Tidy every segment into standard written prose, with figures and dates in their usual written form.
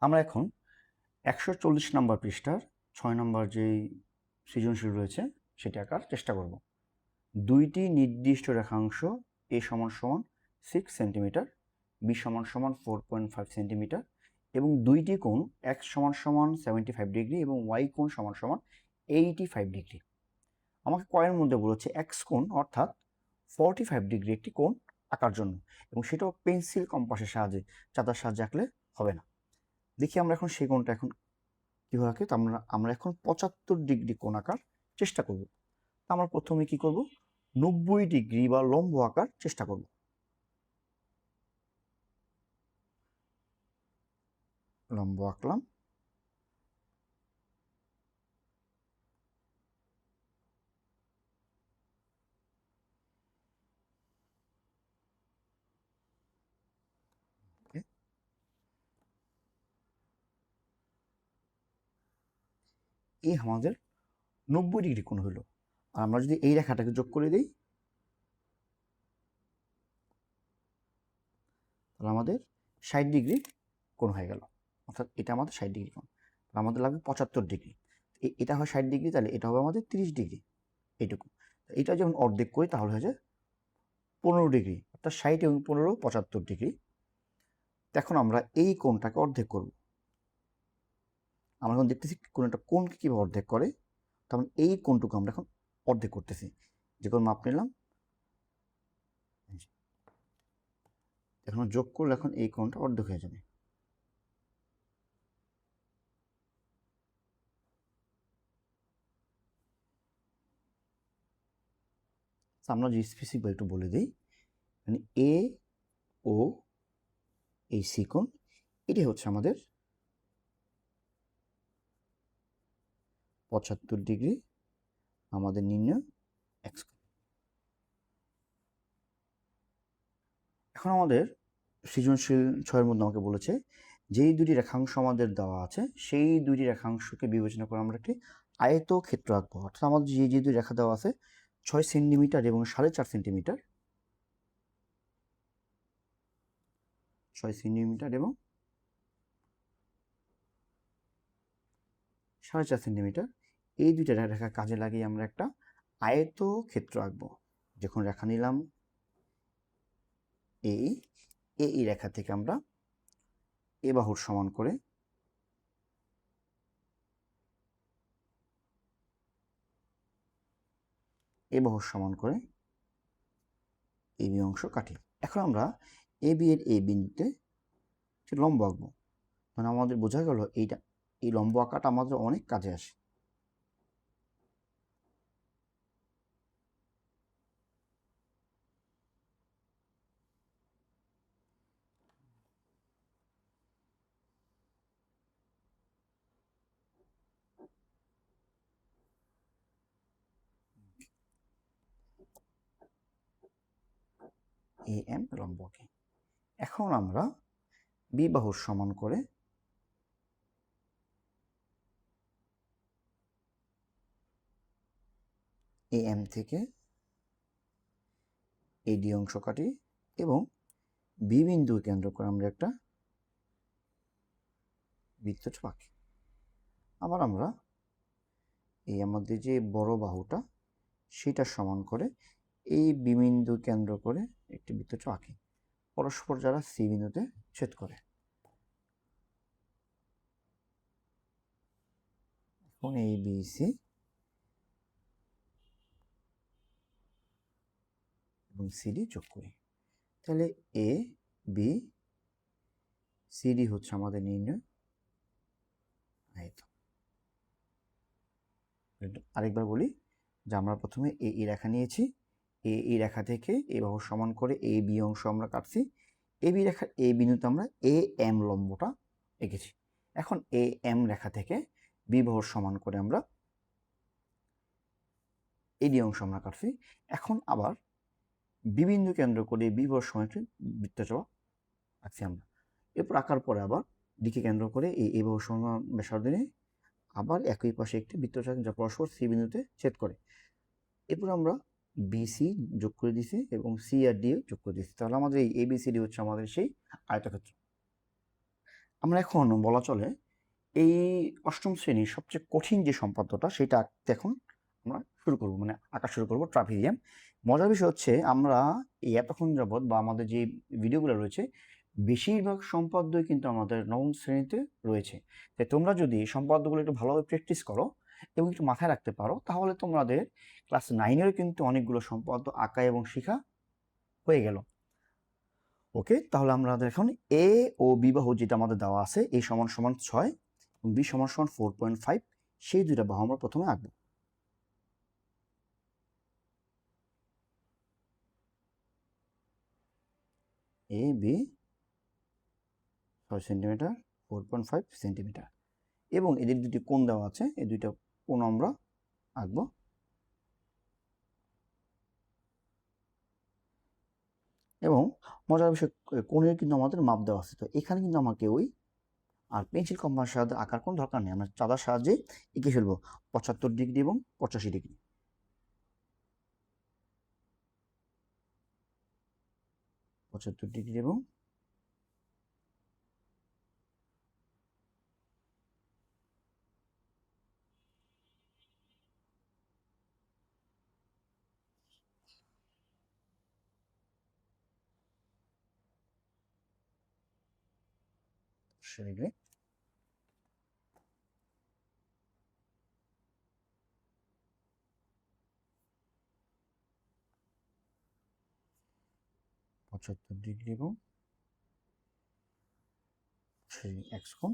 আমরা এখন 140 নম্বর পৃষ্ঠার 6 নম্বর যেই সৃজনশীল রয়েছে সেটি আঁকার চেষ্টা করব। দুইটি নির্দিষ্ট রেখাংশ a সমান সমান 6 সেন্টিমিটার, b সমান সমান 4.5 সেন্টিমিটার এবং দুইটি কোণ x সমান সমান 75 ডিগ্রি এবং y কোণ সমান সমান 85 ডিগ্রি। আমাকে কয়ের মধ্যে বলেছে x কোণ অর্থাৎ 45 ডিগ্রি একটি কোণ আঁকার জন্য, এবং সেটাও পেন্সিল কম্পাসের সাহায্যে, চাঁদার সাহায্যে আঁকলে হবে না। দেখি আমরা এখন সেই কোণটা এখন কীভাবে আঁকি। তো আমরা এখন 75 ডিগ্রি কোণ আঁকার চেষ্টা করব। আমরা প্রথমে কি করব, 90 ডিগ্রি বা লম্ব আঁকার চেষ্টা করব। লম্ব আঁকলাম। এই আমাদের 90 ডিগ্রি কোণ হলো। আর আমরা যদি এই রেখাটাকে যোগ করে দিই তাহলে আমাদের 60 ডিগ্রি কোণ হয়ে গেল, অর্থাৎ এটা আমাদের 60 ডিগ্রি কোণ। আমাদের লাগবে 75 ডিগ্রি। এটা হয় 60 ডিগ্রি, তাহলে এটা হবে আমাদের 30 ডিগ্রি, এইটুকু। এটা যখন অর্ধেক করি তাহলে হয়ে যায় 15 ডিগ্রি, অর্থাৎ 60 এবং 15 75 ডিগ্রি। এখন আমরা এই কোণটাকে অর্ধেক করব। আমরা এখন দেখতেছি কোণটা কোণকে কীভাবে অর্ধেক করে। তখন এই কোণটুকু আমরা এখন অর্ধেক করতেছি। যে কোণ মাপ নিলাম, এখন যোগ করলে এখন এই কোণটা অর্ধেক হয়ে যাবে। আমরা যে স্পেসিফিক একটু বলে দিই, মানে এ ও এই সি কোণ, এটি হচ্ছে আমাদের 75 ডিগ্রি আমাদের নির্ণয় এক্স কোণ। এখন আমাদের সৃজনশীল 6-এর মধ্যে আমাকে বলেছে যেই দুটি রেখাংশ আমাদের দেওয়া আছে সেই দুটি রেখাংশকে বিবেচনা করে আমরা একটি আয়তক্ষেত্র আঁকবো। অর্থাৎ আমাদের যে দুটি রেখা দেওয়া আছে 6 সেন্টিমিটার এবং 4.5 সেন্টিমিটার, 6 সেন্টিমিটার এবং 4.5 সেন্টিমিটার, এই দুইটা রেখা কাজে লাগিয়ে আমরা একটা আয়তক্ষেত্র আঁকবো। যখন রেখা নিলাম এই রেখা থেকে আমরা এ বাহুর সমান করে এ বাহুর সমান করে এই বি অংশ কাটি। এখন আমরা এ বি এর এই বিন্দুতে লম্ব আঁকবো। মানে আমাদের বোঝা গেল এই লম্ব আঁকাটা আমাদের অনেক কাজে আসে। এ এম লম্ব আঁকি। এখন আমরা বি বাহুর সমান করে এ এম থেকে এই ডি অংশ কাটি এবং বি বিন্দু কেন্দ্র করে আমরা একটা বৃত্তচাপ আঁকি। আবার আমরা এই আমাদের যে বড় বাহুটা সেটা সমান করে এই বি বিন্দু কেন্দ্র করে একটি বৃত্তচাপ আঁকি, পরস্পর যারা সি বিন্দুতে ছেদ করে। এখন এই বি সি এবং সিডি যোগ করি, তাহলে এ বি সিডি হচ্ছে আমাদের নির্ণয় আয়ত। আরেকবার বলি যে আমরা প্রথমে এই রেখা নিয়েছি, এই রেখা থেকে এই বাহুর সমান করে এই বি অংশ আমরা কাটছি, এ বি রেখার এই বিন্দুতে আমরা এ এম লম্বটা এঁকেছি। এখন এ এম রেখা থেকে বি বাহুর সমান করে আমরা এই ডি অংশ আমরা কাটছি। এখন আবার বি বিন্দু কেন্দ্র করে বি বাহুর সমান একটি বৃত্তচাপ আঁকছি আমরা। এরপর আঁকার পরে আবার ডিকে কেন্দ্র করে এই বাহুর সমান ব্যাসার্ধ নিয়ে আবার একই পাশে একটি বৃত্তচাপ যা পরস্পর সি বিন্দুতে ছেদ করে। এরপর আমরা বিসি যোগ করে দিছি এবং সি আর ডি যোগ করে দিচ্ছি, তাহলে আমাদের এই এবিসিডি হচ্ছে আমাদের সেই আয়তক্ষেত্র। আমরা এখন বলা চলে এই অষ্টম শ্রেণীর সবচেয়ে কঠিন যে সম্পাদ্যটা সেটা আঁকতে এখন আমরা শুরু করব, মানে আঁকা শুরু করব ট্রাপিজিয়াম। মজার বিষয় হচ্ছে আমরা এই এতক্ষণ যাবৎ বা আমাদের যে ভিডিওগুলো রয়েছে বেশিরভাগ সম্পাদ্যই কিন্তু আমাদের নবম শ্রেণীতে রয়েছে। তাই তোমরা যদি সম্পাদ্যগুলো একটু ভালোভাবে প্র্যাকটিস করো এবং একটু মাথায় রাখতে পারো তাহলে তোমাদের ক্লাস 9-এরও কিন্তু অনেকগুলো সম্পাদ্য আঁকা এবং শেখা হয়ে গেল। ওকে, তাহলে আমরা এখন এ ও বি বাহু যেটা আমাদের দেওয়া আছে এ সমান সমান 6 এবং বি সমান সমান 4.5, সেই দুইটা বাহু আমরা প্রথমে আঁকবো। এ বি 6 সেন্টিমিটার, 4.5 সেন্টিমিটার, এবং এদের দুটি কোণ দেওয়া আছে, এই দুইটা কোণ আমরা আঁকবো। এবং মজার বিষয় কোণের কিন্তু আমাদের মাপ দেওয়া আছে, তো এখানে কিন্তু আমাকে ওই আর পেন্সিল কম্পাসের সাহায্যে আঁকার কোনো দরকার নেই, আমরা চাঁদার সাহায্যে এঁকে ফেলবো 75 ডিগ্রি এবং 85 ডিগ্রি। এবং ডিগ্রি। ডিগ্রি এবং সেই এক্স কোণ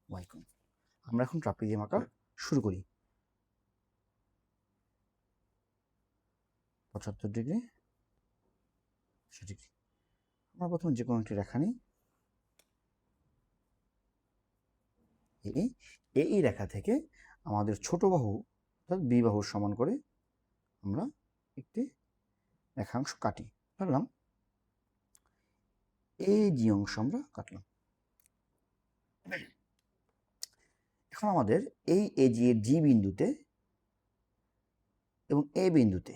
ওয়াই কোণ। আমরা এখন ট্রাপিজিয়াম আঁকা শুরু করি। 75 ডিগ্রি, 80 ডিগ্রি। আমরা প্রথমে যে কোনো একটি রেখা নিই, এই রেখা থেকে আমাদের ছোট বাহু অর্থাৎ বি বাহুর সমান করে আমরা একটি রেখাংশ কাটি। ধরলাম এই জি অংশ আমরা কাটলাম। এখন আমাদের এই এজি এর জি বিন্দুতে এবং এ বিন্দুতে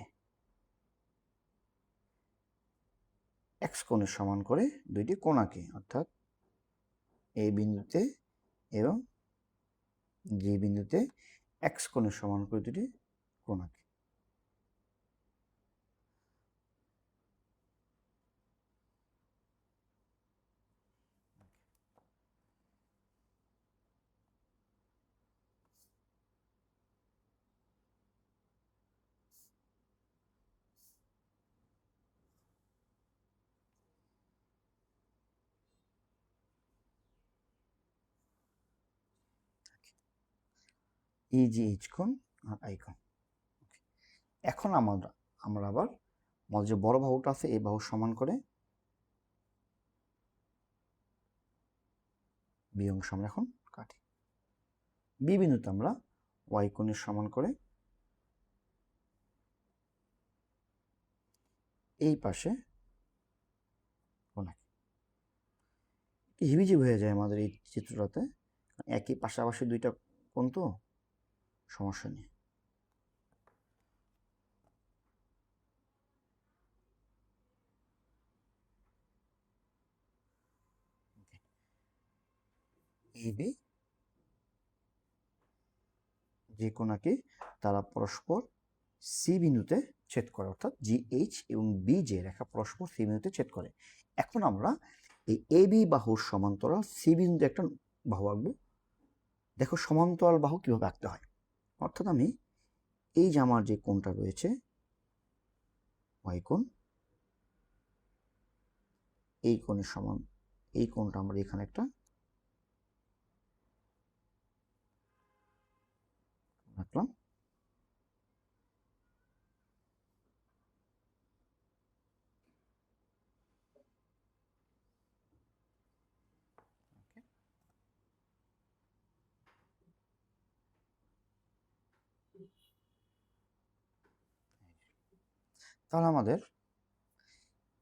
এক্স কোণের সমান করে দুইটি কোণ আঁকি, অর্থাৎ এ বিন্দুতে এবং জি বিন্দুতে এক্স কোণের সমান করে দুটি কোণ আঁকি। এইচ কোণ আর আই কোণ। এখন আমরা আবার আমাদের যে বড় বাহুটা আছে এই বাহুর সমান করে বি অংশ আমরা এখন কাটি। বি বিন্দুতে আমরা ওয়াই কোণের সমান করে এই পাশে কোণ আঁকি। হিবিজিবি হয়ে যায় আমাদের এই চিত্রটাতে, একই পাশাপাশি দুইটা কোণ তো সমস্যা নেই। এবি যে কোণাকে তারা পরস্পর সি বিন্দুতে ছেদ করে, অর্থাৎ জি এইচ এবং বি যে রেখা পরস্পর সি বিন্দুতে ছেদ করে। এখন আমরা এই এ বি বাহুর সমান্তরাল সি বিন্দুতে একটা বাহু আঁকবো। দেখো সমান্তরাল বাহু কিভাবে আঁকতে হয়, অর্থাৎ আমি এই যে আমার যে কোণটা রয়েছে ওয়াই কোণ, এই কোণের সমান এই কোণটা আমরা এখানে একটা আঁকলাম। তাহলে আমাদের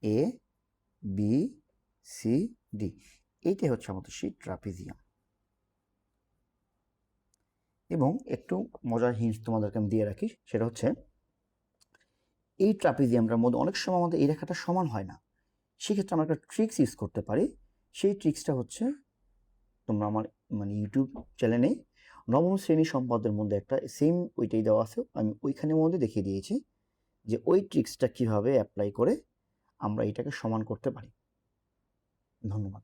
এ বি সি ডি এইটাই হচ্ছে আমাদের সেই ট্রাপিজিয়াম। এবং একটু মজার হিন্টস তোমাদেরকে আমি দিয়ে রাখি, সেটা হচ্ছে এই ট্রাপিজিয়ামটার মধ্যে অনেক সময় আমাদের এই রেখাটা সমান হয় না, সেক্ষেত্রে আমরা একটা ট্রিক্স ইউজ করতে পারি। সেই ট্রিক্সটা হচ্ছে তোমরা আমার মানে ইউটিউব চ্যানেলে নবম শ্রেণী সম্পদের মধ্যে একটা সেম ওইটাই দেওয়া আছে, আমি ওইখানের মধ্যে দেখিয়ে দিয়েছি যে ওই ট্রিক্সটা কীভাবে অ্যাপ্লাই করে আমরা এটাকে সমান করতে পারি। ধন্যবাদ।